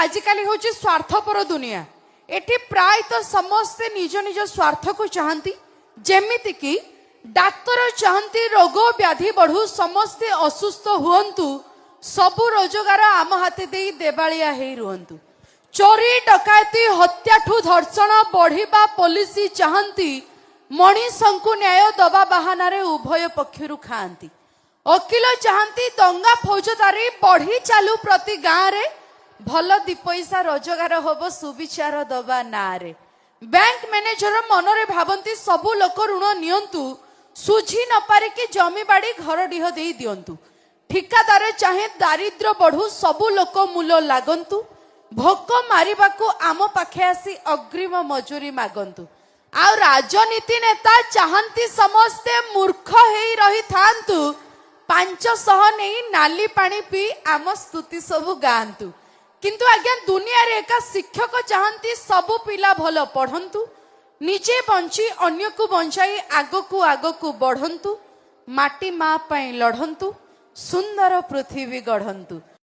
आजिकाली हूँ स्वार्थपर दुनिया एटी प्राय तो समस्ते निज निज स्वार्थ को चाहती जेमिति कि डाक्तर चाहती रोग व्याधि बढ़ू समस्ते असुस्थ हुंतु सबु रोजगार आम हाथी दे देवालिया हे रुहंतु चोरी डकायती हत्याठू धर्षण बढ़िबा पुलिस चाहती मनीषंकु न्याय दबा बाहानारे उभय पक्षरु खाआंती वकील चाहती दंगा फौजदारी बढ़ी चालू प्रति गाँव रे भल दी पैसा रोजगार होब सुविचार दबा नारे बैंक मैनेजर मनरे भावंती सबु लोक ऋण नियंतु सुझी न पारिकी जमी बाड़ी घर डीह दे दियंतु ठिकादार चाहे दारिद्र बढ़ू सबु लोक मूल लागंतु भोक मारिबाकू आम पाखे आसी अग्रिम मजूरी मागंतु आ राजनीति नेता चाहती समस्ते मूर्ख हेई रही थांतु 500 नहीं नाली पानी पी आम स्तुति सबु गांतु किंतु आज्ञा दुनिया रे एका शिक्षक चाहती सबु पिला भल पढ़ंतु निजे बंची अन्य को बंचाई आगकू बढ़ंतु माटी माँ पई लढ़ंतु सुंदर पृथ्वी गढ़ंतु।